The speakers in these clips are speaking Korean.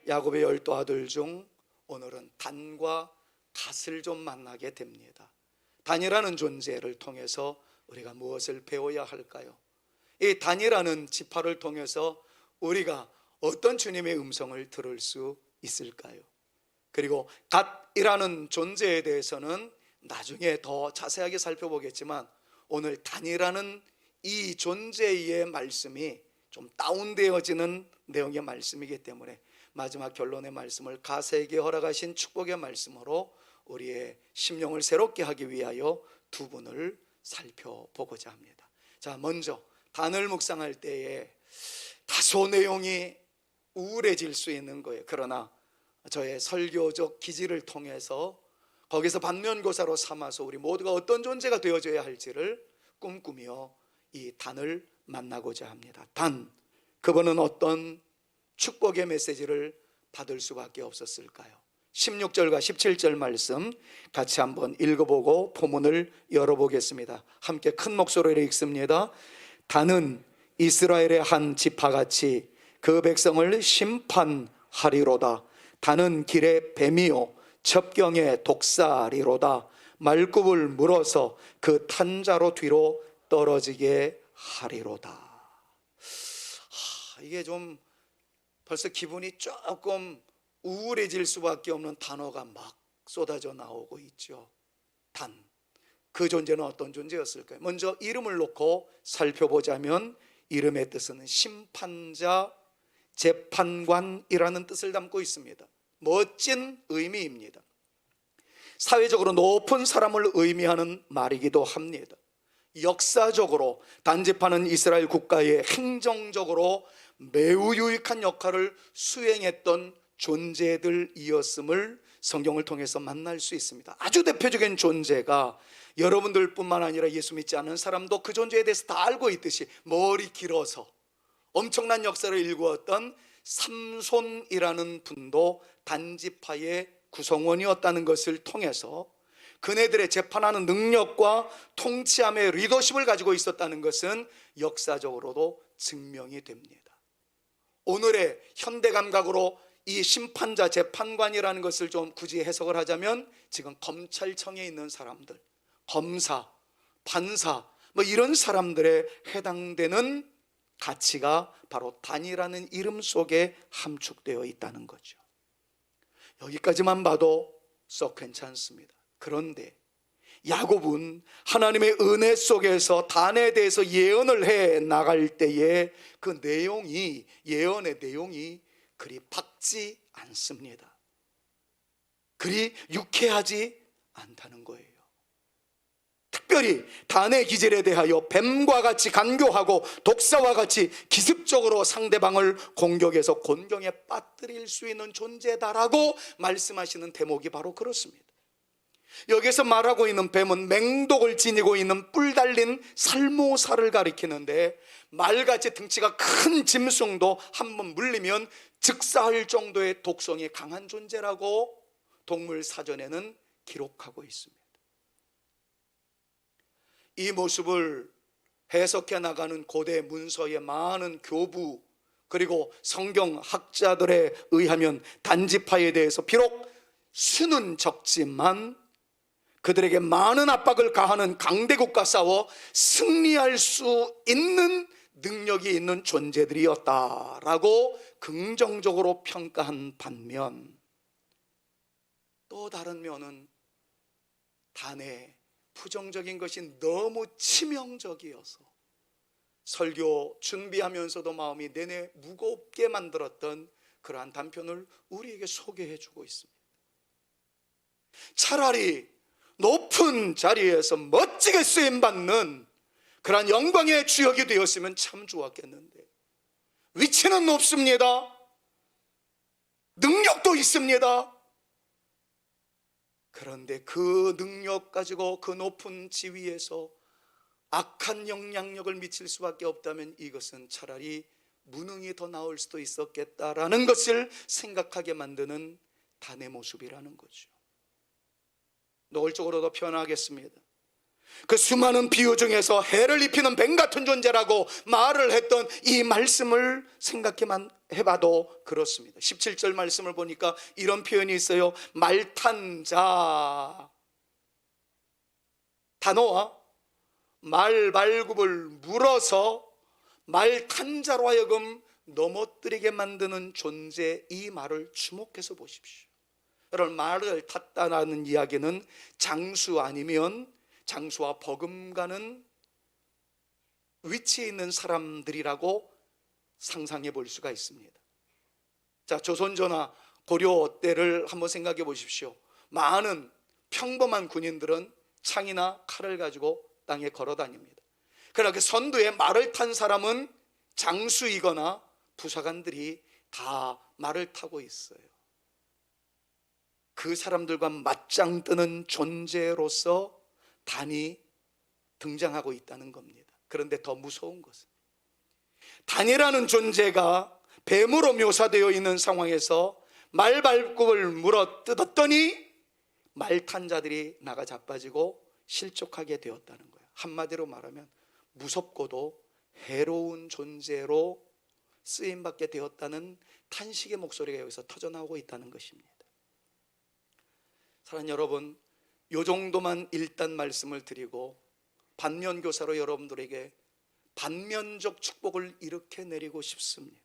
야곱의 12 아들 중 오늘은 단과 갓을 좀 만나게 됩니다. 단이라는 존재를 통해서 우리가 무엇을 배워야 할까요? 이 단이라는 지파를 통해서 우리가 어떤 주님의 음성을 들을 수 있을까요? 그리고 갓이라는 존재에 대해서는 나중에 더 자세하게 살펴보겠지만, 오늘 단이라는 이 존재의 말씀이 좀 다운되어지는 내용의 말씀이기 때문에 마지막 결론의 말씀을 갓에게 허락하신 축복의 말씀으로 우리의 심령을 새롭게 하기 위하여 두 분을 살펴보고자 합니다. 자, 먼저 단을 묵상할 때에 다소 내용이 우울해질 수 있는 거예요. 그러나 저의 설교적 기질을 통해서 거기서 반면교사로 삼아서 우리 모두가 어떤 존재가 되어줘야 할지를 꿈꾸며 이 단을 만나고자 합니다. 단, 그분은 어떤 축복의 메시지를 받을 수밖에 없었을까요? 16절과 17절 말씀 같이 한번 읽어보고 포문을 열어보겠습니다. 함께 큰 목소리로 읽습니다. 단은 이스라엘의 한 지파같이 그 백성을 심판하리로다. 단은 길의 뱀이요 첩경의 독사리로다. 말굽을 물어서 그 탄자로 뒤로 떨어지게 하리로다. 이게 좀 벌써 기분이 조금 우울해질 수밖에 없는 단어가 막 쏟아져 나오고 있죠. 단, 그 존재는 어떤 존재였을까요? 먼저 이름을 놓고 살펴보자면 이름의 뜻은 심판자, 재판관이라는 뜻을 담고 있습니다. 멋진 의미입니다. 사회적으로 높은 사람을 의미하는 말이기도 합니다. 역사적으로 단지파는 이스라엘 국가의 행정적으로 매우 유익한 역할을 수행했던 존재들이었음을 성경을 통해서 만날 수 있습니다. 아주 대표적인 존재가, 여러분들 뿐만 아니라 예수 믿지 않는 사람도 그 존재에 대해서 다 알고 있듯이 머리 길어서 엄청난 역사를 일구었던 삼손이라는 분도 단지파의 구성원이었다는 것을 통해서 그네들의 재판하는 능력과 통치함의 리더십을 가지고 있었다는 것은 역사적으로도 증명이 됩니다. 오늘의 현대 감각으로 이 심판자, 재판관이라는 것을 좀 굳이 해석을 하자면 지금 검찰청에 있는 사람들, 검사, 판사 이런 사람들에 해당되는 가치가 바로 단이라는 이름 속에 함축되어 있다는 거죠. 여기까지만 봐도 썩 괜찮습니다. 그런데 야곱은 하나님의 은혜 속에서 단에 대해서 예언을 해 나갈 때에 그 내용이, 예언의 내용이 그리 밝지 않습니다. 그리 유쾌하지 않다는 거예요. 특별히 단의 기질에 대하여 뱀과 같이 간교하고 독사와 같이 기습적으로 상대방을 공격해서 곤경에 빠뜨릴 수 있는 존재다라고 말씀하시는 대목이 바로 그렇습니다. 여기서 말하고 있는 뱀은 맹독을 지니고 있는 뿔 달린 살모사를 가리키는데, 말같이 등치가 큰 짐승도 한번 물리면 즉사할 정도의 독성이 강한 존재라고 동물 사전에는 기록하고 있습니다. 이 모습을 해석해 나가는 고대 문서의 많은 교부 그리고 성경학자들에 의하면 단지파에 대해서 비록 수는 적지만 그들에게 많은 압박을 가하는 강대국과 싸워 승리할 수 있는 능력이 있는 존재들이었다라고 긍정적으로 평가한 반면, 또 다른 면은 단의 부정적인 것이 너무 치명적이어서 설교 준비하면서도 마음이 내내 무겁게 만들었던 그러한 단편을 우리에게 소개해 주고 있습니다. 차라리 높은 자리에서 멋지게 쓰임받는 그러한 영광의 주역이 되었으면 참 좋았겠는데, 위치는 높습니다. 능력도 있습니다. 그런데 그 능력 가지고 그 높은 지위에서 악한 영향력을 미칠 수밖에 없다면 이것은 차라리 무능이 더 나을 수도 있었겠다라는 것을 생각하게 만드는 단의 모습이라는 거죠. 노골적으로 더 표현하겠습니다. 그 수많은 비유 중에서 해를 입히는 뱀 같은 존재라고 말을 했던 이 말씀을 생각해만 해봐도 그렇습니다. 17절 말씀을 보니까 이런 표현이 있어요. 말탄 자, 단어와 말발굽을 물어서 말탄 자로 하여금 넘어뜨리게 만드는 존재, 이 말을 주목해서 보십시오. 여러분, 말을 탔다는 이야기는 장수 아니면 장수와 버금가는 위치에 있는 사람들이라고 상상해 볼 수가 있습니다. 자, 조선조나 고려 때를 한번 생각해 보십시오. 많은 평범한 군인들은 창이나 칼을 가지고 땅에 걸어 다닙니다. 그러나 그 선두에 말을 탄 사람은 장수이거나 부사관들이 다 말을 타고 있어요. 그 사람들과 맞짱 뜨는 존재로서 단이 등장하고 있다는 겁니다. 그런데 더 무서운 것은 단이라는 존재가 뱀으로 묘사되어 있는 상황에서 말발굽을 물어 뜯었더니 말탄 자들이 나가 자빠지고 실족하게 되었다는 거예요. 한마디로 말하면 무섭고도 해로운 존재로 쓰임받게 되었다는 탄식의 목소리가 여기서 터져나오고 있다는 것입니다. 사랑하는 여러분, 이 정도만 일단 말씀을 드리고 반면교사로 여러분들에게 반면적 축복을 이렇게 내리고 싶습니다.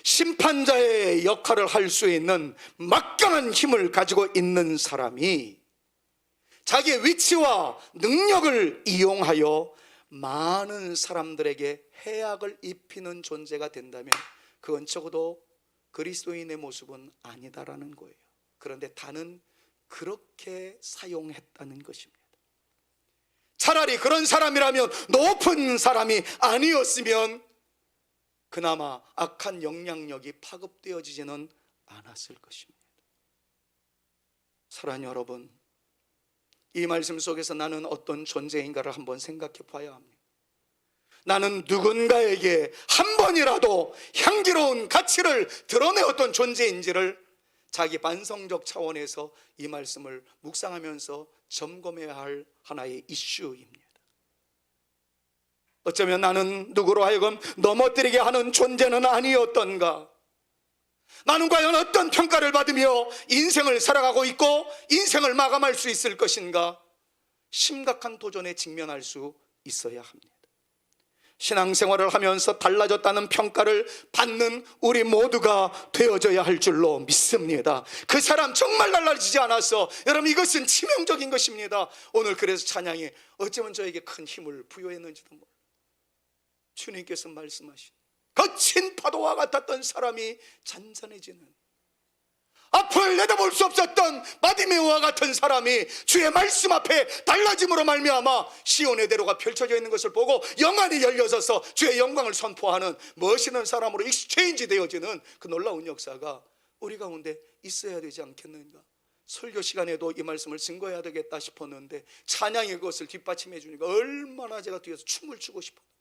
심판자의 역할을 할 수 있는 막강한 힘을 가지고 있는 사람이 자기의 위치와 능력을 이용하여 많은 사람들에게 해악을 입히는 존재가 된다면 그건 적어도 그리스도인의 모습은 아니다라는 거예요. 그런데 단은 그렇게 사용했다는 것입니다. 차라리 그런 사람이라면, 높은 사람이 아니었으면 그나마 악한 영향력이 파급되어지지는 않았을 것입니다. 사랑하는 여러분, 이 말씀 속에서 나는 어떤 존재인가를 한번 생각해 봐야 합니다. 나는 누군가에게 한 번이라도 향기로운 가치를 드러내었던 존재인지를 자기 반성적 차원에서 이 말씀을 묵상하면서 점검해야 할 하나의 이슈입니다. 어쩌면 나는 누구로 하여금 넘어뜨리게 하는 존재는 아니었던가? 나는 과연 어떤 평가를 받으며 인생을 살아가고 있고 인생을 마감할 수 있을 것인가? 심각한 도전에 직면할 수 있어야 합니다. 신앙생활을 하면서 달라졌다는 평가를 받는 우리 모두가 되어져야 할 줄로 믿습니다. 그 사람 정말 달라지지 않았어. 여러분, 이것은 치명적인 것입니다. 오늘 그래서 찬양이 어쩌면 저에게 큰 힘을 부여했는지도 몰라요. 주님께서 말씀하신 거친 파도와 같았던 사람이 잔잔해지는, 앞을 내다볼 수 없었던 바디메오와 같은 사람이 주의 말씀 앞에 달라짐으로 말미암아 시온의 대로가 펼쳐져 있는 것을 보고 영안이 열려져서 주의 영광을 선포하는 멋있는 사람으로 익스체인지 되어지는 그 놀라운 역사가 우리 가운데 있어야 되지 않겠는가? 설교 시간에도 이 말씀을 증거해야 되겠다 싶었는데 찬양이 그것을 뒷받침해 주니까 얼마나 제가 뒤에서 춤을 추고 싶었는지.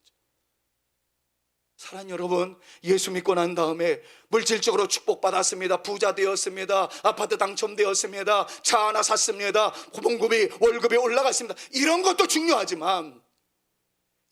사랑하는 여러분, 예수 믿고 난 다음에 물질적으로 축복받았습니다. 부자 되었습니다. 아파트 당첨되었습니다. 차 하나 샀습니다. 고봉급이 월급이 올라갔습니다. 이런 것도 중요하지만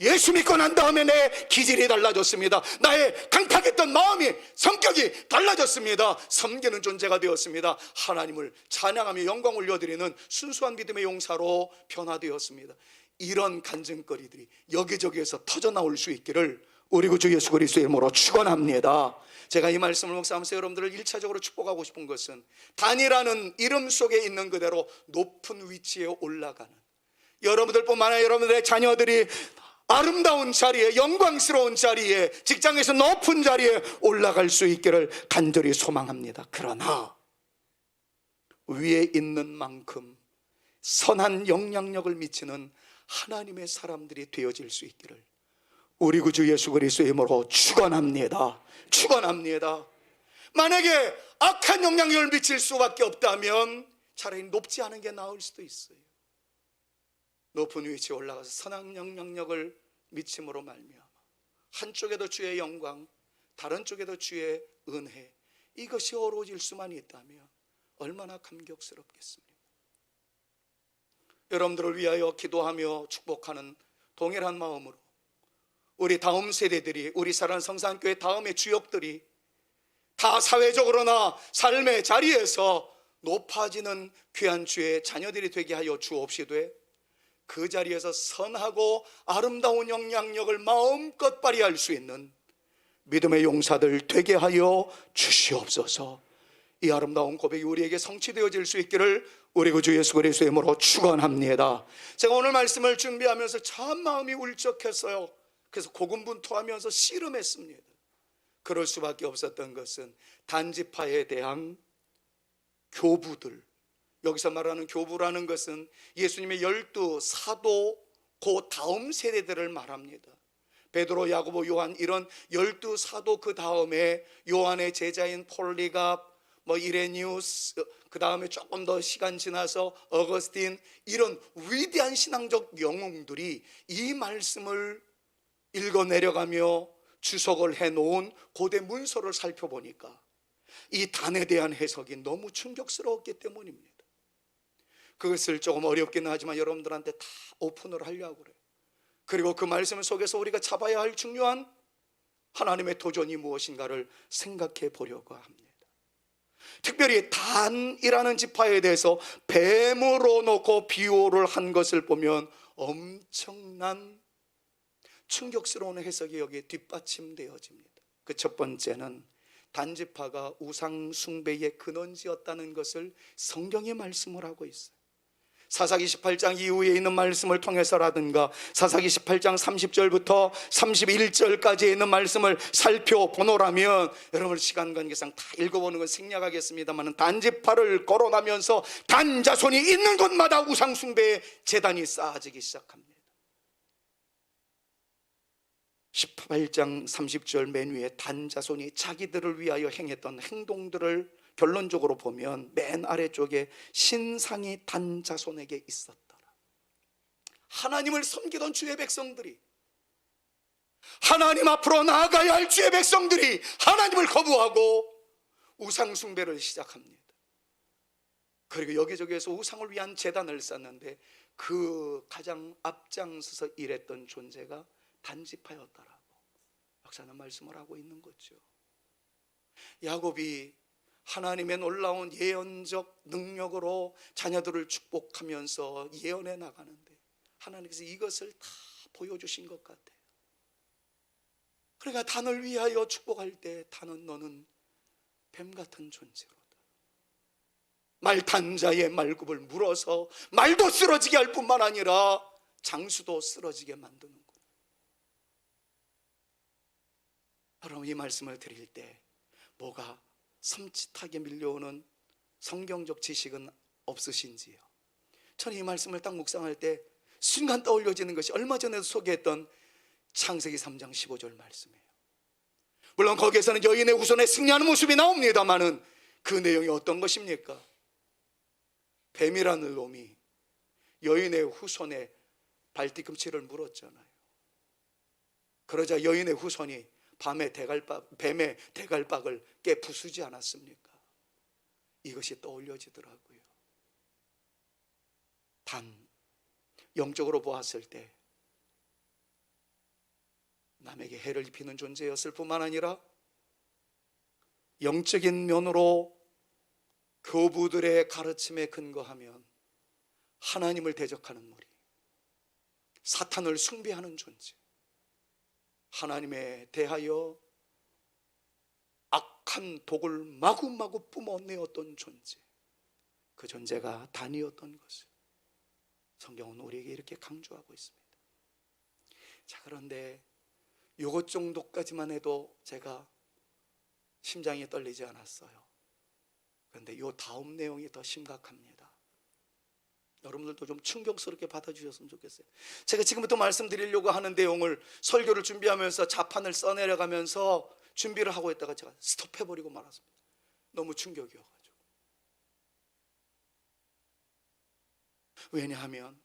예수 믿고 난 다음에 내 기질이 달라졌습니다. 나의 강팍했던 마음이, 성격이 달라졌습니다. 섬기는 존재가 되었습니다. 하나님을 찬양하며 영광 올려드리는 순수한 믿음의 용사로 변화되었습니다. 이런 간증거리들이 여기저기에서 터져나올 수 있기를 우리 구주 예수 그리스도의 이름으로 축원합니다. 제가 이 말씀을 묵상하면서 여러분들을 1차적으로 축복하고 싶은 것은 단이라는 이름 속에 있는 그대로 높은 위치에 올라가는, 여러분들뿐만 아니라 여러분들의 자녀들이 아름다운 자리에, 영광스러운 자리에, 직장에서 높은 자리에 올라갈 수 있기를 간절히 소망합니다. 그러나 위에 있는 만큼 선한 영향력을 미치는 하나님의 사람들이 되어질 수 있기를 우리 구주 예수 그리스도의 이름으로 축원합니다. 축원합니다. 만약에 악한 영향력을 미칠 수밖에 없다면 차라리 높지 않은 게 나을 수도 있어요. 높은 위치에 올라가서 선한 영향력을 미침으로 말미암아 한쪽에도 주의 영광, 다른 쪽에도 주의 은혜, 이것이 어우러질 수만 있다면 얼마나 감격스럽겠습니까? 여러분들을 위하여 기도하며 축복하는 동일한 마음으로 우리 다음 세대들이, 우리 사랑하는 성산교회 다음의 주역들이 다 사회적으로나 삶의 자리에서 높아지는 귀한 주의 자녀들이 되게 하여 주옵시되, 그 자리에서 선하고 아름다운 영향력을 마음껏 발휘할 수 있는 믿음의 용사들 되게 하여 주시옵소서. 이 아름다운 고백이 우리에게 성취되어질 수 있기를 우리 구주 예수 그리스도의 이름으로 축원합니다. 제가 오늘 말씀을 준비하면서 참 마음이 울적했어요. 그래서 고군분투하면서 씨름했습니다. 그럴 수밖에 없었던 것은 단지파에 대한 교부들, 여기서 말하는 교부라는 것은 예수님의 12사도 그 다음 세대들을 말합니다. 베드로, 야고보, 요한 이런 12사도 그 다음에 요한의 제자인 폴리갑, 이레니우스, 그 다음에 조금 더 시간 지나서 어거스틴, 이런 위대한 신앙적 영웅들이 이 말씀을 읽어 내려가며 주석을 해놓은 고대 문서를 살펴보니까 이 단에 대한 해석이 너무 충격스러웠기 때문입니다. 그것을 조금 어렵긴 하지만 여러분들한테 다 오픈을 하려고 그래요. 그리고 그 말씀 속에서 우리가 잡아야 할 중요한 하나님의 도전이 무엇인가를 생각해 보려고 합니다. 특별히 단이라는 지파에 대해서 뱀으로 놓고 비유를 한 것을 보면 엄청난 충격스러운 해석이 여기에 뒷받침되어집니다. 그 첫 번째는 단지파가 우상 숭배의 근원지였다는 것을 성경이 말씀을 하고 있어요. 사사기 18장 이후에 있는 말씀을 통해서라든가 사사기 18장 30절부터 31절까지 있는 말씀을 살펴보노라면, 여러분 시간 관계상 다 읽어보는 건 생략하겠습니다만, 단지파를 거론하면서 단 자손이 있는 곳마다 우상 숭배의 제단이 쌓아지기 시작합니다. 18장 30절 맨 위에 단 자손이 자기들을 위하여 행했던 행동들을 결론적으로 보면 맨 아래쪽에 신상이 단 자손에게 있었더라. 하나님을 섬기던 주의 백성들이, 하나님 앞으로 나아가야 할 주의 백성들이 하나님을 거부하고 우상 숭배를 시작합니다. 그리고 여기저기에서 우상을 위한 제단을 쌓는데 그 가장 앞장서서 일했던 존재가 단지파였다라고 역사는 말씀을 하고 있는 거죠. 야곱이 하나님의 놀라운 예언적 능력으로 자녀들을 축복하면서 예언해 나가는데 하나님께서 이것을 다 보여주신 것 같아요. 그러니까 단을 위하여 축복할 때 단은 너는 뱀 같은 존재로다. 말단자의 말굽을 물어서 말도 쓰러지게 할 뿐만 아니라 장수도 쓰러지게 만드는구나. 여러분 이 말씀을 드릴 때 뭐가 섬찟하게 밀려오는 성경적 지식은 없으신지요? 저는 이 말씀을 딱 묵상할 때 순간 떠올려지는 것이 얼마 전에도 소개했던 창세기 3장 15절 말씀이에요. 물론 거기에서는 여인의 후손에 승리하는 모습이 나옵니다만은 그 내용이 어떤 것입니까? 뱀이라는 놈이 여인의 후손의 발뒤꿈치를 물었잖아요. 그러자 여인의 후손이 뱀의 대갈박을 깨 부수지 않았습니까? 이것이 떠올려지더라고요. 단, 영적으로 보았을 때 남에게 해를 입히는 존재였을 뿐만 아니라 영적인 면으로 교부들의 가르침에 근거하면 하나님을 대적하는 무리, 사탄을 숭배하는 존재, 하나님에 대하여 악한 독을 마구마구 뿜어내었던 존재, 그 존재가 단이었던 것을 성경은 우리에게 이렇게 강조하고 있습니다. 자, 그런데 이것 정도까지만 해도 제가 심장이 떨리지 않았어요. 그런데 이 다음 내용이 더 심각합니다. 여러분들도 좀 충격스럽게 받아주셨으면 좋겠어요. 제가 지금부터 말씀드리려고 하는 내용을 설교를 준비하면서 자판을 써내려가면서 준비를 하고 있다가 제가 스톱해버리고 말았습니다. 너무 충격이어가지고. 왜냐하면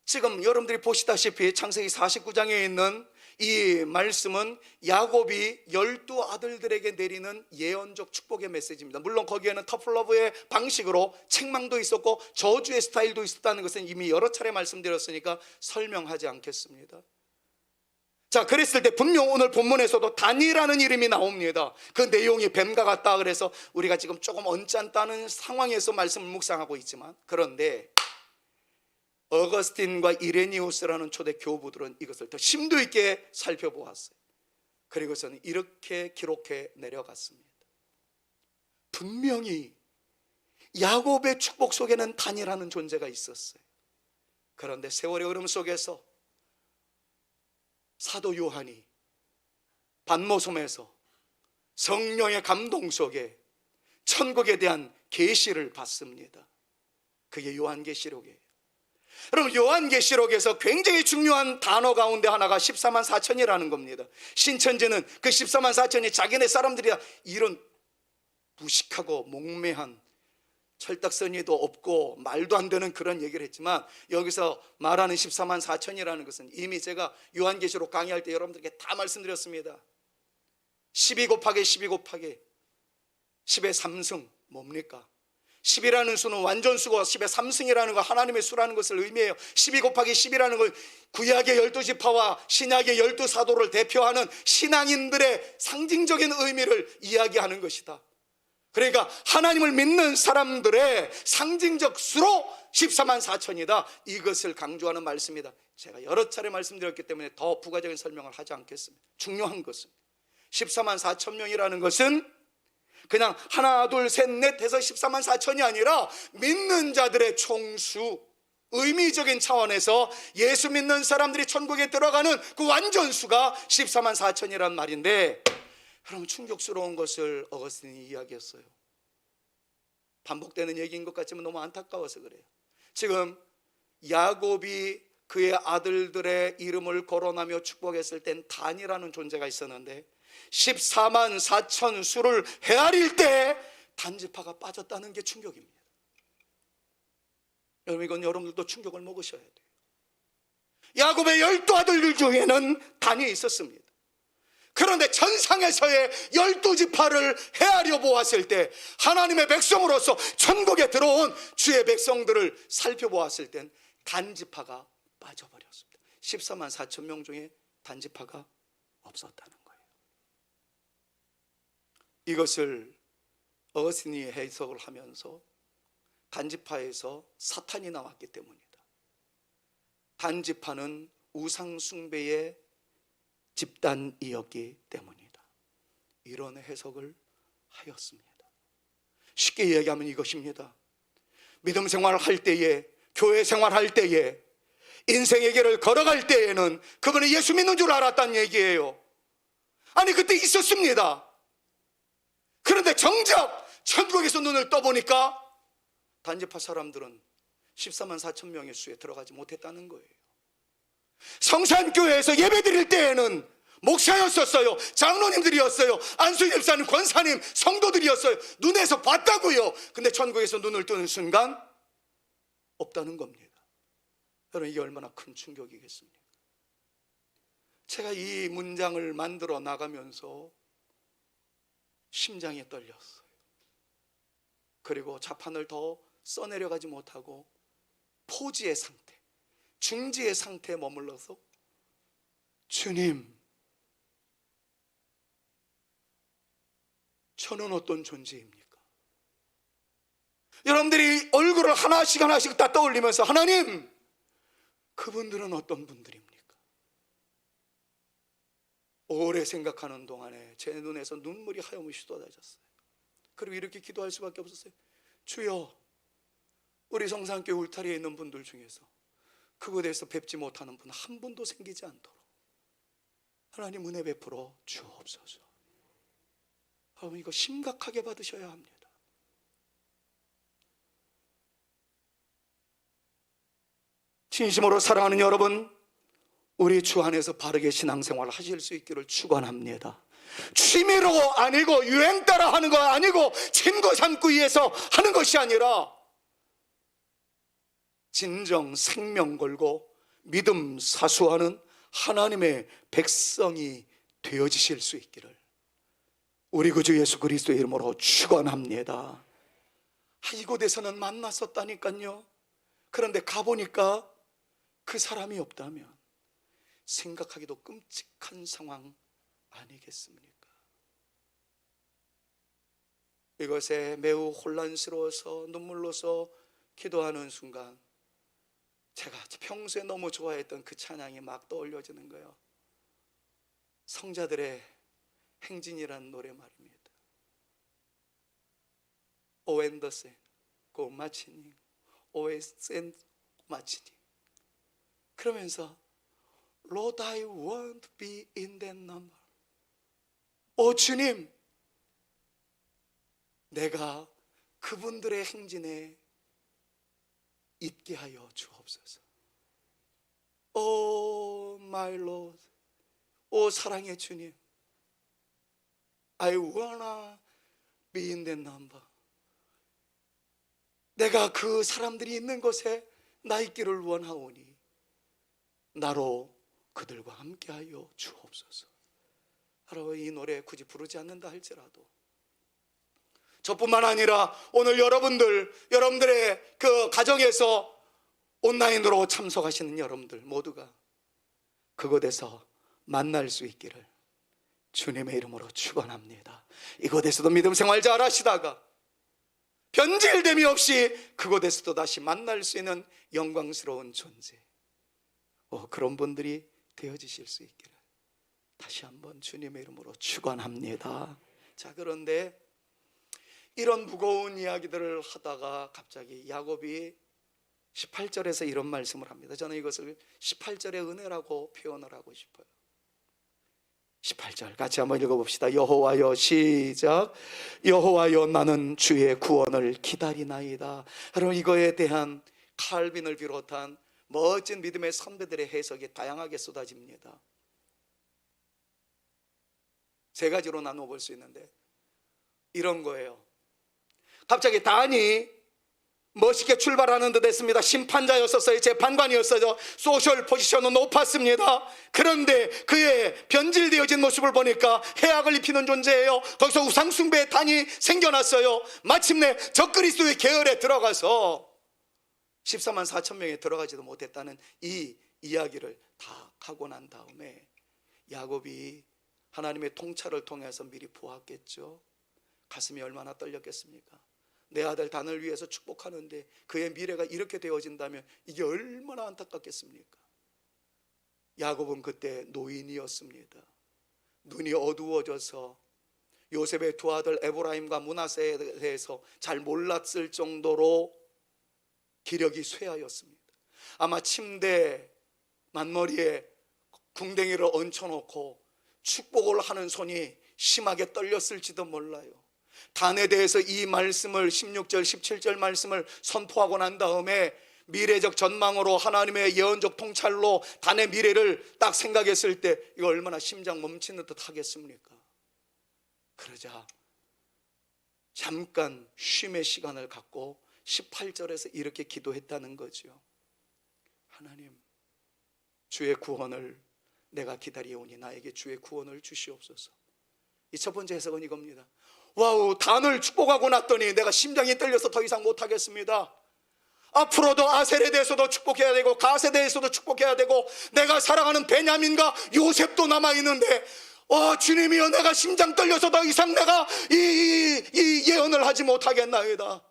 지금 여러분들이 보시다시피 창세기 49장에 있는 이 말씀은 야곱이 12아들들에게 내리는 예언적 축복의 메시지입니다. 물론 거기에는 터플러브의 방식으로 책망도 있었고 저주의 스타일도 있었다는 것은 이미 여러 차례 말씀드렸으니까 설명하지 않겠습니다. 자, 그랬을 때 분명 오늘 본문에서도 단이라는 이름이 나옵니다. 그 내용이 뱀과 같다 그래서 우리가 지금 조금 언짢다는 상황에서 말씀을 묵상하고 있지만, 그런데 어거스틴과 이레니우스라는 초대 교부들은 이것을 더 심도 있게 살펴보았어요. 그리고서는 이렇게 기록해 내려갔습니다. 분명히 야곱의 축복 속에는 단이라는 존재가 있었어요. 그런데 세월의 흐름 속에서 사도 요한이 반모섬에서 성령의 감동 속에 천국에 대한 계시를 받습니다. 그게 요한계시록이에요. 여러분, 요한계시록에서 굉장히 중요한 단어 가운데 하나가 14만 4천이라는 겁니다. 신천지는 그 14만 4천이 자기네 사람들이 이런 무식하고 몽매한 철딱서니도 없고 말도 안 되는 그런 얘기를 했지만, 여기서 말하는 14만 4천이라는 것은 이미 제가 요한계시록 강의할 때 여러분들께 다 말씀드렸습니다. 12 곱하기 12 곱하기 10의 3승 뭡니까? 10이라는 수는 완전수고 10의 3승이라는 거 하나님의 수라는 것을 의미해요. 12 곱하기 10이라는 걸 구약의 12지파와 신약의 12사도를 대표하는 신앙인들의 상징적인 의미를 이야기하는 것이다. 그러니까 하나님을 믿는 사람들의 상징적 수로 14만 4천이다. 이것을 강조하는 말씀이다. 제가 여러 차례 말씀드렸기 때문에 더 부가적인 설명을 하지 않겠습니다. 중요한 것은 14만 4천 명이라는 것은 그냥 하나 둘 셋 넷 해서 14만 4천이 아니라 믿는 자들의 총수, 의미적인 차원에서 예수 믿는 사람들이 천국에 들어가는 그 완전수가 14만 4천이란 말인데, 여러분 충격스러운 것을 어거스틴이 이야기했어요. 반복되는 얘기인 것 같지만 너무 안타까워서 그래요. 지금 야곱이 그의 아들들의 이름을 거론하며 축복했을 땐 단이라는 존재가 있었는데 14만 4천 수를 헤아릴 때 단지파가 빠졌다는 게 충격입니다. 여러분, 이건 여러분들도 충격을 먹으셔야 돼요. 야곱의 12아들 중에는 단이 있었습니다. 그런데 천상에서의 12지파를 헤아려 보았을 때, 하나님의 백성으로서 천국에 들어온 주의 백성들을 살펴보았을 땐 단지파가 빠져버렸습니다. 14만 4천 명 중에 단지파가 없었다는 거예요. 이것을 어거스틴이 해석을 하면서 단지파에서 사탄이 나왔기 때문이다. 단지파는 우상 숭배의 집단이었기 때문이다. 이런 해석을 하였습니다. 쉽게 얘기하면 이것입니다. 믿음 생활을 할 때에, 교회 생활할 때에, 인생의 길을 걸어갈 때에는 그분은 예수 믿는 줄 알았다는 얘기예요. 아니, 그때 있었습니다. 그런데 정작 천국에서 눈을 떠보니까 단지파 사람들은 14만 4천 명의 수에 들어가지 못했다는 거예요. 성산교회에서 예배 드릴 때에는 목사였었어요. 장로님들이었어요. 안수님 집사님, 권사님, 성도들이었어요. 눈에서 봤다고요. 근데 천국에서 눈을 뜨는 순간 없다는 겁니다. 여러분, 이게 얼마나 큰 충격이겠습니까? 제가 이 문장을 만들어 나가면서 심장이 떨렸어요. 그리고 자판을 더 써내려가지 못하고 포지의 상태, 중지의 상태에 머물러서 주님, 저는 어떤 존재입니까? 여러분들이 얼굴을 하나씩 하나씩 다 떠올리면서 하나님, 그분들은 어떤 분들입니까? 오래 생각하는 동안에 제 눈에서 눈물이 하염없이 쏟아졌어요. 그리고 이렇게 기도할 수밖에 없었어요. 주여, 우리 성산교회 울타리에 있는 분들 중에서 그곳에서 뵙지 못하는 분 한 분도 생기지 않도록 하나님 은혜 베풀어 주옵소서. 여러분, 이거 심각하게 받으셔야 합니다. 진심으로 사랑하는 여러분, 우리 주 안에서 바르게 신앙생활을 하실 수 있기를 축원합니다. 취미로 아니고 유행 따라 하는 거 아니고 친구 삼고 위해서 하는 것이 아니라 진정 생명 걸고 믿음 사수하는 하나님의 백성이 되어지실 수 있기를 우리 구주 예수 그리스도의 이름으로 축원합니다. 이곳에서는 만났었다니까요. 그런데 가보니까 그 사람이 없다면 생각하기도 끔찍한 상황 아니겠습니까? 이것에 매우 혼란스러워서 눈물로서 기도하는 순간 제가 평소에 너무 좋아했던 그 찬양이 막 떠올려지는 거예요. 성자들의 행진이라는 노래 말입니다. 오엔더센 고마치니 오에센 마치니 그러면서 Lord, I want to be in that number. 오 주님, 내가 그분들의 행진에 있게 하여 주옵소서. 오 my Lord, 오 사랑의 주님, I wanna be in that number. 내가 그 사람들이 있는 곳에 나 있기를 원하오니 나로 그들과 함께하여 주옵소서. 바로 이 노래 굳이 부르지 않는다 할지라도 저뿐만 아니라 오늘 여러분들의 그 가정에서 온라인으로 참석하시는 여러분들 모두가 그곳에서 만날 수 있기를 주님의 이름으로 축원합니다. 이곳에서도 믿음 생활 잘 하시다가 변질됨이 없이 그곳에서도 다시 만날 수 있는 영광스러운 존재, 그런 분들이 되어지실 수 있기를 다시 한번 주님의 이름으로 축원합니다. 자, 그런데 이런 무거운 이야기들을 하다가 갑자기 야곱이 18절에서 이런 말씀을 합니다. 저는 이것을 18절의 은혜라고 표현을 하고 싶어요. 18절 같이 한번 읽어봅시다. 여호와여, 시작. 여호와여, 나는 주의 구원을 기다리나이다. 여러분, 이거에 대한 칼빈을 비롯한 멋진 믿음의 선배들의 해석이 다양하게 쏟아집니다. 세 가지로 나눠 볼 수 있는데 이런 거예요. 갑자기 단이 멋있게 출발하는 듯 했습니다. 심판자였었어요. 재판관이었어요. 소셜 포지션은 높았습니다. 그런데 그의 변질되어진 모습을 보니까 해악을 입히는 존재예요. 거기서 우상숭배의 단이 생겨났어요. 마침내 적그리스도의 계열에 들어가서 14만 4천 명에 들어가지도 못했다는 이 이야기를 다 하고 난 다음에 야곱이 하나님의 통찰을 통해서 미리 보았겠죠. 가슴이 얼마나 떨렸겠습니까? 내 아들 단을 위해서 축복하는데 그의 미래가 이렇게 되어진다면 이게 얼마나 안타깝겠습니까? 야곱은 그때 노인이었습니다. 눈이 어두워져서 요셉의 두 아들 에브라임과 므낫세에 대해서 잘 몰랐을 정도로 기력이 쇠하였습니다. 아마 침대 만머리에 궁뎅이를 얹혀놓고 축복을 하는 손이 심하게 떨렸을지도 몰라요. 단에 대해서 이 말씀을 16절 17절 말씀을 선포하고 난 다음에 미래적 전망으로 하나님의 예언적 통찰로 단의 미래를 딱 생각했을 때 이거 얼마나 심장 멈추는 듯 하겠습니까? 그러자 잠깐 쉼의 시간을 갖고 18절에서 이렇게 기도했다는 거죠. 하나님, 주의 구원을 내가 기다리오니 나에게 주의 구원을 주시옵소서. 이 첫 번째 해석은 이겁니다. 와우, 단을 축복하고 났더니 내가 심장이 떨려서 더 이상 못하겠습니다. 앞으로도 아셀에 대해서도 축복해야 되고 갓에 대해서도 축복해야 되고 내가 사랑하는 베냐민과 요셉도 남아있는데 주님이여, 내가 심장 떨려서 더 이상 내가 이 예언을 하지 못하겠나이다.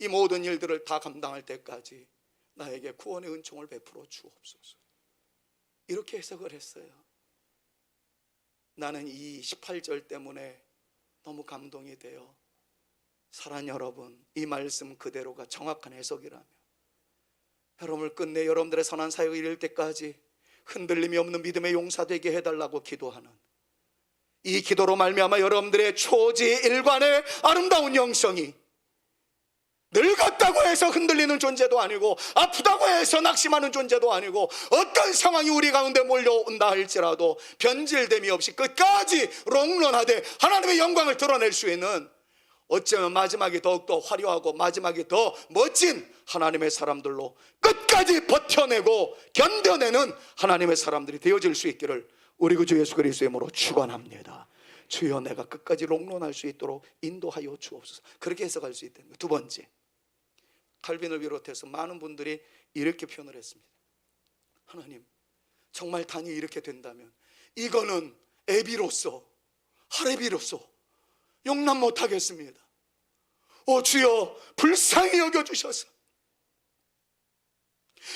이 모든 일들을 다 감당할 때까지 나에게 구원의 은총을 베풀어 주옵소서. 이렇게 해석을 했어요. 나는 이 18절 때문에 너무 감동이 돼요. 사랑하는 여러분, 이 말씀 그대로가 정확한 해석이라면 여러분을 끝내 여러분들의 선한 사역을 이룰 때까지 흔들림이 없는 믿음의 용사 되게 해달라고 기도하는 이 기도로 말미암아 여러분들의 초지일관의 아름다운 영성이 늙었다고 해서 흔들리는 존재도 아니고 아프다고 해서 낙심하는 존재도 아니고 어떤 상황이 우리 가운데 몰려온다 할지라도 변질됨이 없이 끝까지 롱런하되 하나님의 영광을 드러낼 수 있는 어쩌면 마지막에 더욱더 화려하고 마지막에 더 멋진 하나님의 사람들로 끝까지 버텨내고 견뎌내는 하나님의 사람들이 되어질 수 있기를 우리 구주 예수 그리스도의 이름으로 축원합니다. 주여, 내가 끝까지 롱런할 수 있도록 인도하여 주옵소서. 그렇게 해석할 수 있다는 거예요. 두 번째, 칼빈을 비롯해서 많은 분들이 이렇게 표현을 했습니다. 하나님, 정말 단이 이렇게 된다면 이거는 애비로서, 하레비로서 용납 못하겠습니다. 오 주여, 불쌍히 여겨주셔서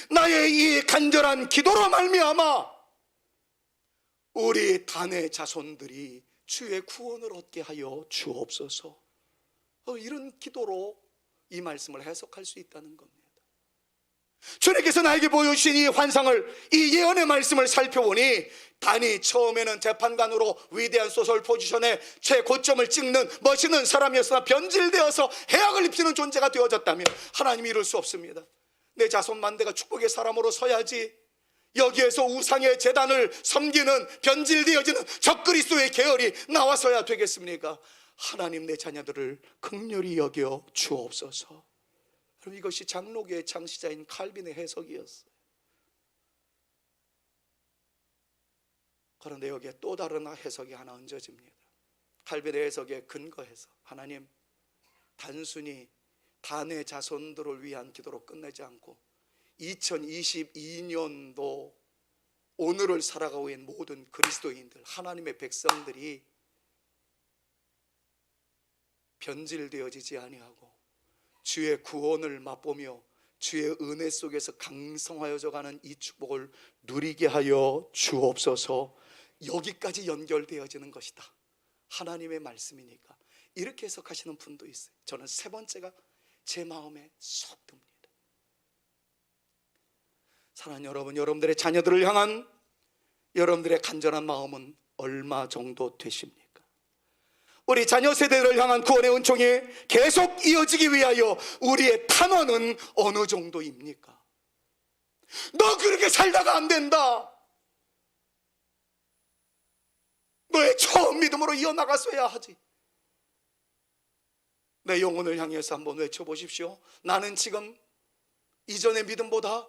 나의 이 간절한 기도로 말미암아 우리 단의 자손들이 주의 구원을 얻게 하여 주옵소서. 이런 기도로 이 말씀을 해석할 수 있다는 겁니다. 주님께서 나에게 보여주신 이 환상을, 이 예언의 말씀을 살펴보니 단이 처음에는 재판관으로 위대한 소설 포지션에 최고점을 찍는 멋있는 사람이었으나 변질되어서 해악을 입히는 존재가 되어졌다면 하나님이 이럴 수 없습니다. 내 자손 만대가 축복의 사람으로 서야지 여기에서 우상의 제단을 섬기는 변질되어지는 적그리스도의 계열이 나와서야 되겠습니까? 하나님, 내 자녀들을 긍휼히 여겨 주옵소서. 그럼 이것이 장로교의 창시자인 칼빈의 해석이었어요. 그런데 여기에 또 다른 해석이 하나 얹어집니다. 칼빈의 해석에 근거해서 하나님, 단순히 단의 자손들을 위한 기도로 끝내지 않고 2022년도 오늘을 살아가고 있는 모든 그리스도인들, 하나님의 백성들이 변질되어지지 아니하고 주의 구원을 맛보며 주의 은혜 속에서 강성하여져 가는 이 축복을 누리게 하여 주옵소서. 여기까지 연결되어지는 것이다. 하나님의 말씀이니까. 이렇게 해석하시는 분도 있어요. 저는 세 번째가 제 마음에 쏙 듭니다. 사랑하는 여러분, 여러분들의 자녀들을 향한 여러분들의 간절한 마음은 얼마 정도 되십니까? 우리 자녀 세대를 향한 구원의 은총이 계속 이어지기 위하여 우리의 탄원은 어느 정도입니까? 너 그렇게 살다가 안 된다. 너의 처음 믿음으로 이어나갔어야 하지. 내 영혼을 향해서 한번 외쳐보십시오. 나는 지금 이전의 믿음보다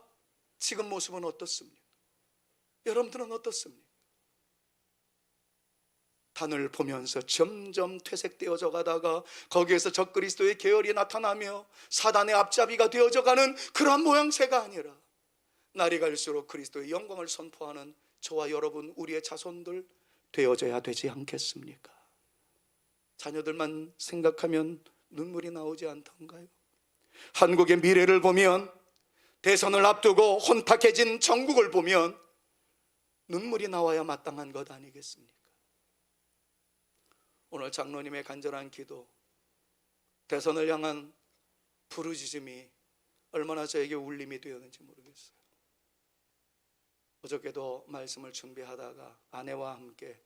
지금 모습은 어떻습니까? 여러분들은 어떻습니까? 단을 보면서 점점 퇴색되어져 가다가 거기에서 적그리스도의 계열이 나타나며 사단의 앞잡이가 되어져 가는 그러한 모양새가 아니라 날이 갈수록 그리스도의 영광을 선포하는 저와 여러분, 우리의 자손들 되어져야 되지 않겠습니까? 자녀들만 생각하면 눈물이 나오지 않던가요? 한국의 미래를 보면, 대선을 앞두고 혼탁해진 전국을 보면 눈물이 나와야 마땅한 것 아니겠습니까? 오늘 장로님의 간절한 기도, 대선을 향한 부르짖음이 얼마나 저에게 울림이 되었는지 모르겠어요. 어저께도 말씀을 준비하다가 아내와 함께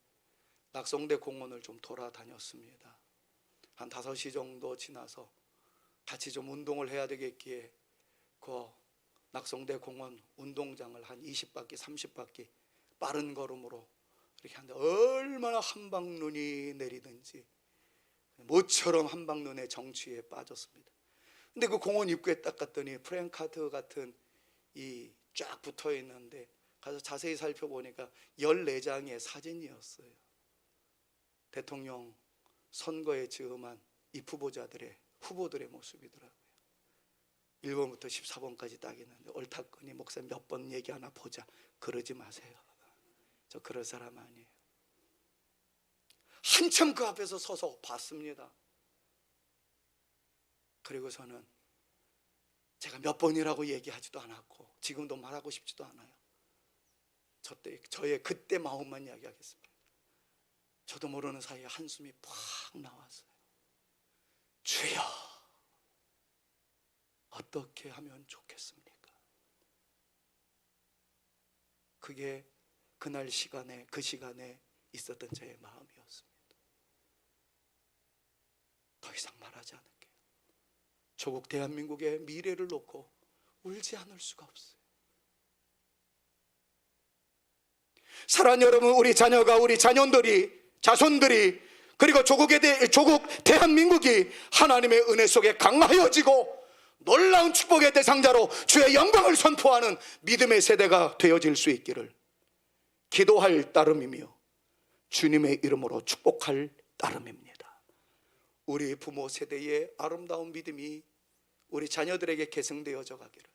낙성대 공원을 좀 돌아다녔습니다. 한 5시 정도 지나서 같이 좀 운동을 해야 되겠기에 그 낙성대 공원 운동장을 한 20바퀴 30바퀴 빠른 걸음으로 이렇게 하는데 얼마나 한방눈이 내리든지 모처럼 한방눈의 정취에 빠졌습니다. 근데 그 공원 입구에 딱 갔더니 프랭카드 같은 이 쫙 붙어 있는데 가서 자세히 살펴보니까 14장의 사진이었어요. 대통령 선거에 즈음한 이 후보들의 모습이더라고요. 1번부터 14번까지 딱 있는데 옳다거니 목사님 몇 번 얘기하나 보자. 그러지 마세요. 저 그럴 사람 아니에요. 한참 그 앞에서 서서 봤습니다. 그리고서는 제가 몇 번이라고 얘기하지도 않았고 지금도 말하고 싶지도 않아요. 저의 그때 마음만 이야기하겠습니다. 저도 모르는 사이에 한숨이 팍 나왔어요. 주여, 어떻게 하면 좋겠습니까? 그게 그날 시간에, 그 시간에 있었던 저의 마음이었습니다. 더 이상 말하지 않을게요. 조국 대한민국의 미래를 놓고 울지 않을 수가 없어요. 사랑하는 여러분, 우리 자녀가, 우리 자손들이 그리고 조국 대한민국이 하나님의 은혜 속에 강하여지고 놀라운 축복의 대상자로 주의 영광을 선포하는 믿음의 세대가 되어질 수 있기를 기도할 따름이며 주님의 이름으로 축복할 따름입니다. 우리 부모 세대의 아름다운 믿음이 우리 자녀들에게 계승되어져 가기를,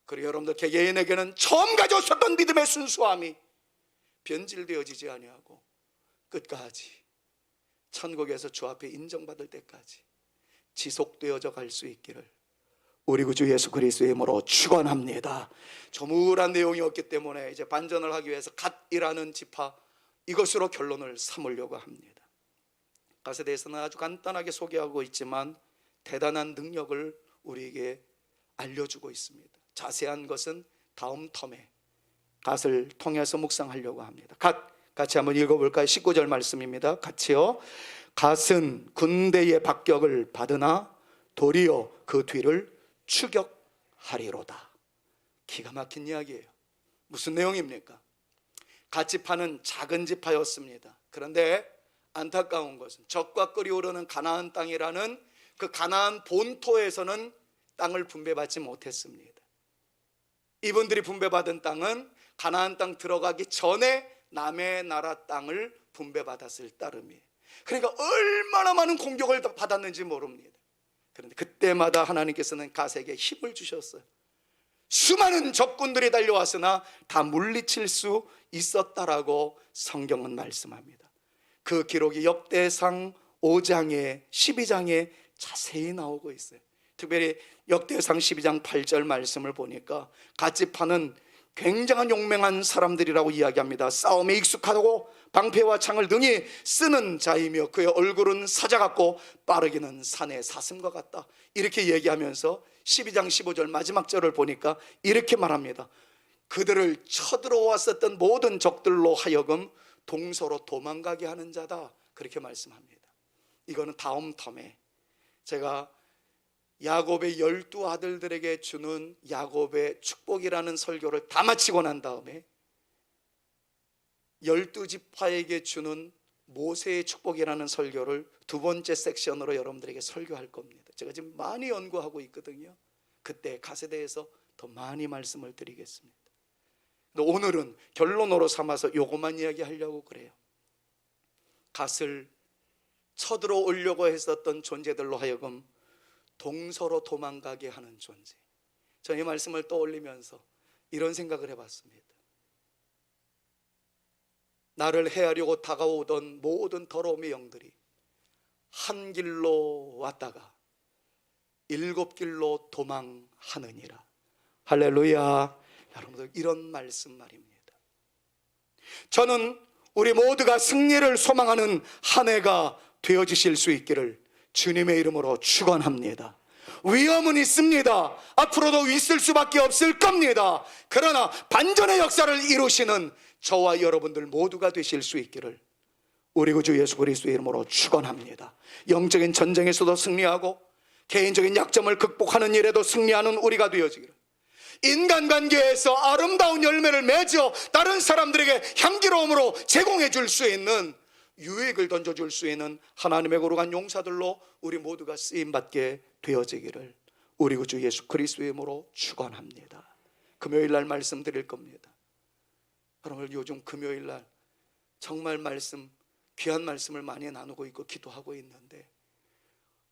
그리고 여러분들 개개인에게는 처음 가졌었던 믿음의 순수함이 변질되어지지 아니하고 끝까지 천국에서 주 앞에 인정받을 때까지 지속되어져 갈 수 있기를 우리 구주 예수 그리스도의 이름으로 축원합니다. 조물한 내용이었기 때문에 이제 반전을 하기 위해서 갓이라는 지파, 이것으로 결론을 삼으려고 합니다. 갓에 대해서는 아주 간단하게 소개하고 있지만 대단한 능력을 우리에게 알려주고 있습니다. 자세한 것은 다음 텀에 갓을 통해서 묵상하려고 합니다. 갓 같이 한번 읽어볼까요? 19절 말씀입니다. 같이요. 갓은 군대의 박격을 받으나 도리어 그 뒤를 추격하리로다. 기가 막힌 이야기예요. 무슨 내용입니까? 갓지파는 작은 지파였습니다. 그런데 안타까운 것은 적과 끓이오르는 가나안 땅이라는 그 가나안 본토에서는 땅을 분배받지 못했습니다. 이분들이 분배받은 땅은 가나안 땅 들어가기 전에 남의 나라 땅을 분배받았을 따름이에요. 그러니까 얼마나 많은 공격을 받았는지 모릅니다. 그런데 그때마다 하나님께서는 갓에게 힘을 주셨어요. 수많은 적군들이 달려왔으나 다 물리칠 수 있었다라고 성경은 말씀합니다. 그 기록이 역대상 5장에 12장에 자세히 나오고 있어요. 특별히 역대상 12장 8절 말씀을 보니까 갓지파는 굉장한 용맹한 사람들이라고 이야기합니다. 싸움에 익숙하고 방패와 창을 능히 쓰는 자이며 그의 얼굴은 사자 같고 빠르기는 산의 사슴과 같다, 이렇게 얘기하면서 12장 15절 마지막 절을 보니까 이렇게 말합니다. 그들을 쳐들어왔었던 모든 적들로 하여금 동서로 도망가게 하는 자다, 그렇게 말씀합니다. 이거는 다음 텀에 제가 야곱의 12아들들에게 주는 야곱의 축복이라는 설교를 다 마치고 난 다음에 12지파에게 주는 모세의 축복이라는 설교를 두 번째 섹션으로 여러분들에게 설교할 겁니다. 제가 지금 많이 연구하고 있거든요. 그때 갓에 대해서 더 많이 말씀을 드리겠습니다. 근데 오늘은 결론으로 삼아서 요것만 이야기하려고 그래요. 갓을 쳐들어오려고 했었던 존재들로 하여금 동서로 도망가게 하는 존재. 저는 이 말씀을 떠올리면서 이런 생각을 해봤습니다. 나를 해하려고 다가오던 모든 더러움의 영들이 한 길로 왔다가 7길로 도망하느니라. 할렐루야. 여러분들, 이런 말씀 말입니다. 저는 우리 모두가 승리를 소망하는 한 해가 되어주실 수 있기를 주님의 이름으로 축원합니다. 위험은 있습니다. 앞으로도 있을 수밖에 없을 겁니다. 그러나 반전의 역사를 이루시는 저와 여러분들 모두가 되실 수 있기를 우리 구주 예수 그리스도의 이름으로 축원합니다. 영적인 전쟁에서도 승리하고 개인적인 약점을 극복하는 일에도 승리하는 우리가 되어지기를, 인간관계에서 아름다운 열매를 맺어 다른 사람들에게 향기로움으로 제공해 줄 수 있는, 유익을 던져줄 수 있는 하나님의 거룩한 용사들로 우리 모두가 쓰임받게 되어지기를 우리 구주 예수 그리스도의 이름으로 축원합니다. 금요일날 말씀드릴 겁니다. 여러분, 요즘 금요일날 정말 귀한 말씀을 많이 나누고 있고 기도하고 있는데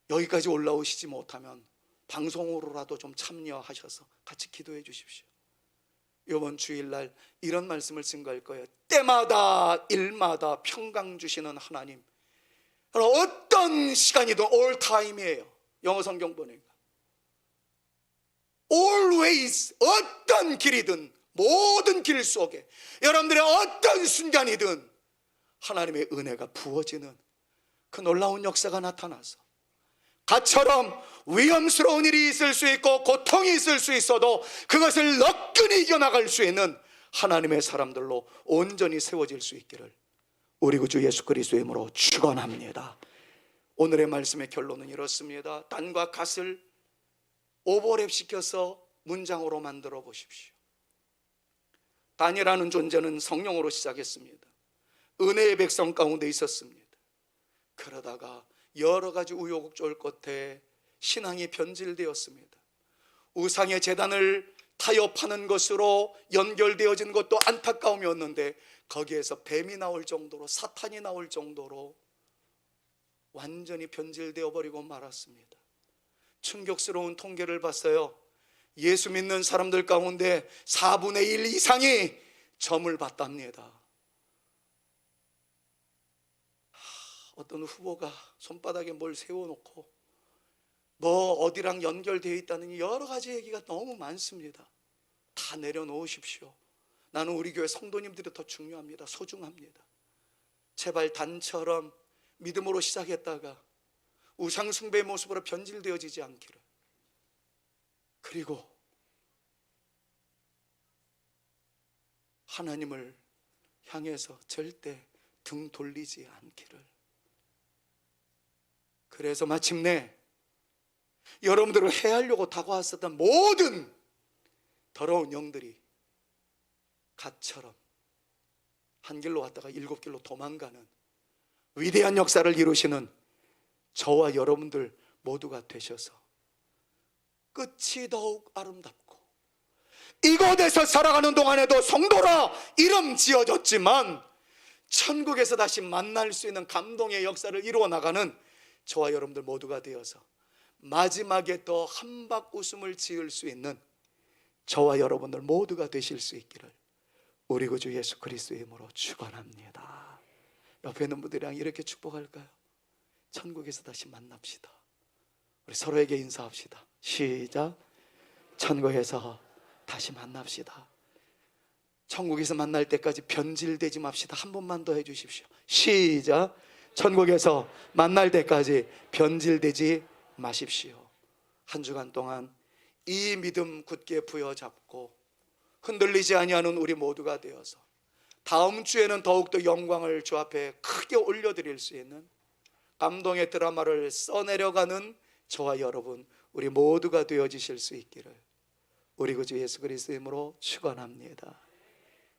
여기까지 올라오시지 못하면 방송으로라도 좀 참여하셔서 같이 기도해 주십시오. 이번 주일날 이런 말씀을 증거할 거예요. 때마다 일마다 평강 주시는 하나님. 어떤 시간이든 all time이에요. 영어 성경 보니까 always, 어떤 길이든 모든 길 속에 여러분들의 어떤 순간이든 하나님의 은혜가 부어지는 그 놀라운 역사가 나타나서 갓처럼 위험스러운 일이 있을 수 있고 고통이 있을 수 있어도 그것을 너끈히 이겨나갈 수 있는 하나님의 사람들로 온전히 세워질 수 있기를 우리 구주 예수 그리스도의 이름으로 축원합니다. 오늘의 말씀의 결론은 이렇습니다. 단과 갓을 오버랩시켜서 문장으로 만들어 보십시오. 단이라는 존재는 성령으로 시작했습니다. 은혜의 백성 가운데 있었습니다. 그러다가 여러 가지 우여곡절 끝에 신앙이 변질되었습니다. 우상의 제단을 타협하는 것으로 연결되어진 것도 안타까움이었는데 거기에서 뱀이 나올 정도로, 사탄이 나올 정도로 완전히 변질되어 버리고 말았습니다. 충격스러운 통계를 봤어요. 예수 믿는 사람들 가운데 4분의 1 이상이 점을 봤답니다. 어떤 후보가 손바닥에 뭘 세워놓고 뭐 어디랑 연결되어 있다는 여러 가지 얘기가 너무 많습니다. 다 내려놓으십시오. 나는 우리 교회 성도님들이 더 중요합니다. 소중합니다. 제발 단처럼 믿음으로 시작했다가 우상숭배의 모습으로 변질되어지지 않기를. 그리고 하나님을 향해서 절대 등 돌리지 않기를. 그래서 마침내 여러분들을 해하려고 다가왔었던 모든 더러운 영들이 갓처럼 한 길로 왔다가 7길로 도망가는 위대한 역사를 이루시는 저와 여러분들 모두가 되셔서 끝이 더욱 아름답고, 이곳에서 살아가는 동안에도 성도라 이름 지어졌지만 천국에서 다시 만날 수 있는 감동의 역사를 이루어 나가는 저와 여러분들 모두가 되어서 마지막에 더 한박 웃음을 지을 수 있는 저와 여러분들 모두가 되실 수 있기를 우리 구주 예수 그리스도의 이름으로 축원합니다. 옆에 있는 분들이랑 이렇게 축복할까요? 천국에서 다시 만납시다. 우리 서로에게 인사합시다. 시작. 천국에서 다시 만납시다. 천국에서 만날 때까지 변질되지 맙시다. 한 번만 더 해주십시오. 시작. 천국에서 만날 때까지 변질되지 마십시오. 한 주간 동안 이 믿음 굳게 부여잡고 흔들리지 아니하는 우리 모두가 되어서 다음 주에는 더욱더 영광을 주 앞에 크게 올려드릴 수 있는 감동의 드라마를 써내려가는 저와 여러분 우리 모두가 되어지실 수 있기를 우리 구주 예수 그리스도의 이름으로 축원합니다.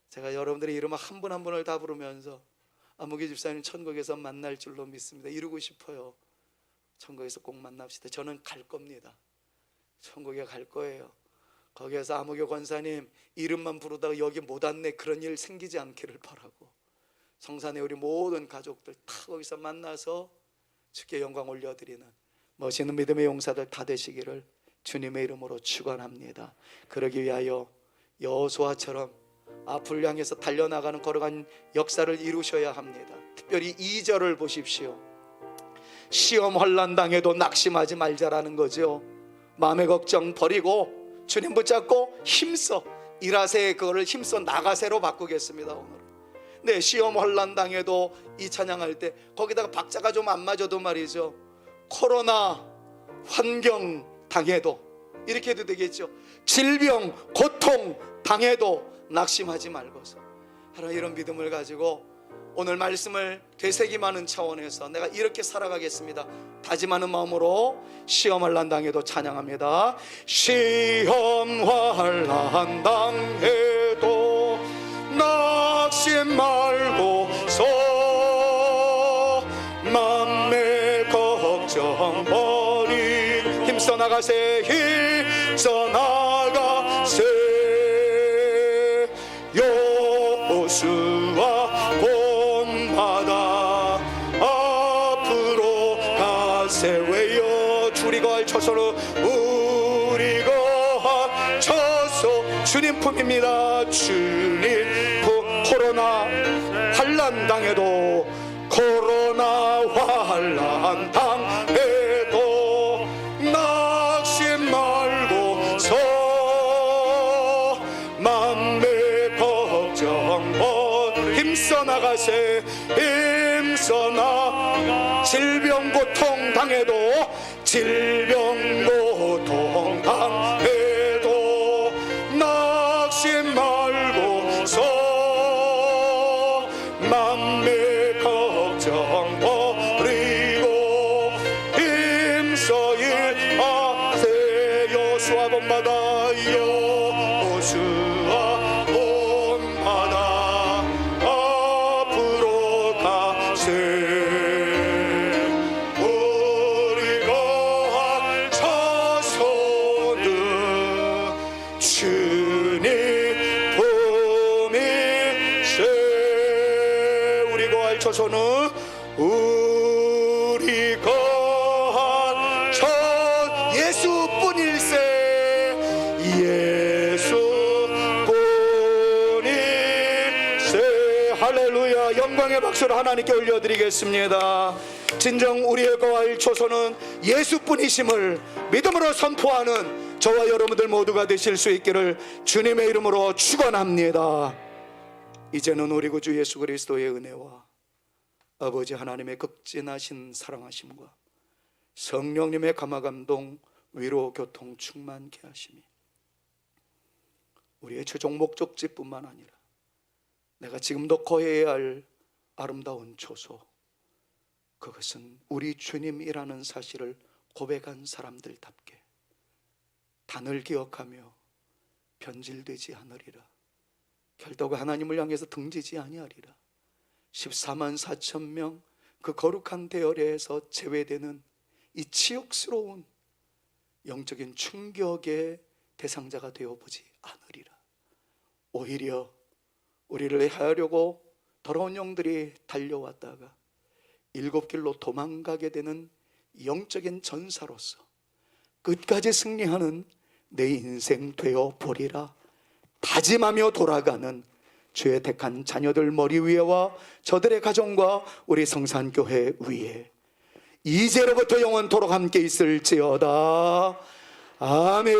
제가 여러분들의 이름을 한 분 한 분을 다 부르면서 아무개 집사님 천국에서 만날 줄로 믿습니다. 이루고 싶어요. 천국에서 꼭 만납시다. 저는 갈 겁니다. 천국에 갈 거예요. 거기에서 아무개 권사님 이름만 부르다가 여기 못 왔네 그런 일 생기지 않기를 바라고, 성산의 우리 모든 가족들 다 거기서 만나서 주께 영광 올려드리는 멋있는 믿음의 용사들 다 되시기를 주님의 이름으로 축원합니다. 그러기 위하여 여호수아처럼 앞을 향해서 달려나가는 걸어간 역사를 이루셔야 합니다. 특별히 2절을 보십시오. 시험 환난 당해도 낙심하지 말자라는 거죠. 마음의 걱정 버리고 주님 붙잡고 힘써 일하세, 그거를 힘써 나가세로 바꾸겠습니다. 오늘 네, 시험 환난 당해도 이 찬양할 때 거기다가 박자가 좀 안 맞아도 말이죠, 코로나 환경 당해도 이렇게 해도 되겠죠. 질병 고통 당해도 낙심하지 말고서 하나님 이런 믿음을 가지고 오늘 말씀을 되새김하는 차원에서 내가 이렇게 살아가겠습니다 다짐하는 마음으로 시험 환난 당해도 찬양합니다. 시험 환난 당해도 낙심 말고서 맘의 걱정 버리 힘써 나가세, 힘써 나가세. 여호수아 본바다 앞으로 가세. 왜요? 우리가 처소로 우리가 처소 주님 품입니다. 주님 품. 코로나 환난 당해도 코로나 환난 당해도 낙심 말고서 맘의 걱정 힘써 나가세, 힘써 나가. 질병 고통 당해도 질병 고통 당해도 낙심 말고서 맘의 걱정 버리고 힘써 일하세. 여호수아 본바다 여호수아 본바다 앞으로 가세. 우리 거할 초소는 우리 거할 초 예수뿐일세. 예수뿐일세. 할렐루야. 영광의 박수를 하나님께 올려드리겠습니다. 진정 우리의 거할 초소는 예수뿐이심을 믿음으로 선포하는 저와 여러분들 모두가 되실 수 있기를 주님의 이름으로 축원합니다. 이제는 우리 구주 예수 그리스도의 은혜와 아버지 하나님의 극진하신 사랑하심과 성령님의 감화감동 위로 교통 충만케 하심이 우리의 최종 목적지뿐만 아니라 내가 지금도 거해야 할 아름다운 초소, 그것은 우리 주님이라는 사실을 고백한 사람들답게 단을 기억하며 변질되지 않으리라. 결국 하나님을 향해서 등지지 아니하리라. 14만 4천 명 그 거룩한 대열에서 제외되는 이 치욕스러운 영적인 충격의 대상자가 되어보지 않으리라. 오히려 우리를 해하려고 더러운 영들이 달려왔다가 일곱 길로 도망가게 되는 영적인 전사로서 끝까지 승리하는 내 인생 되어 보리라. 다짐하며 돌아가는 주의 택한 자녀들 머리 위에와 저들의 가정과 우리 성산교회 위에 이제로부터 영원토록 함께 있을지어다. 아멘.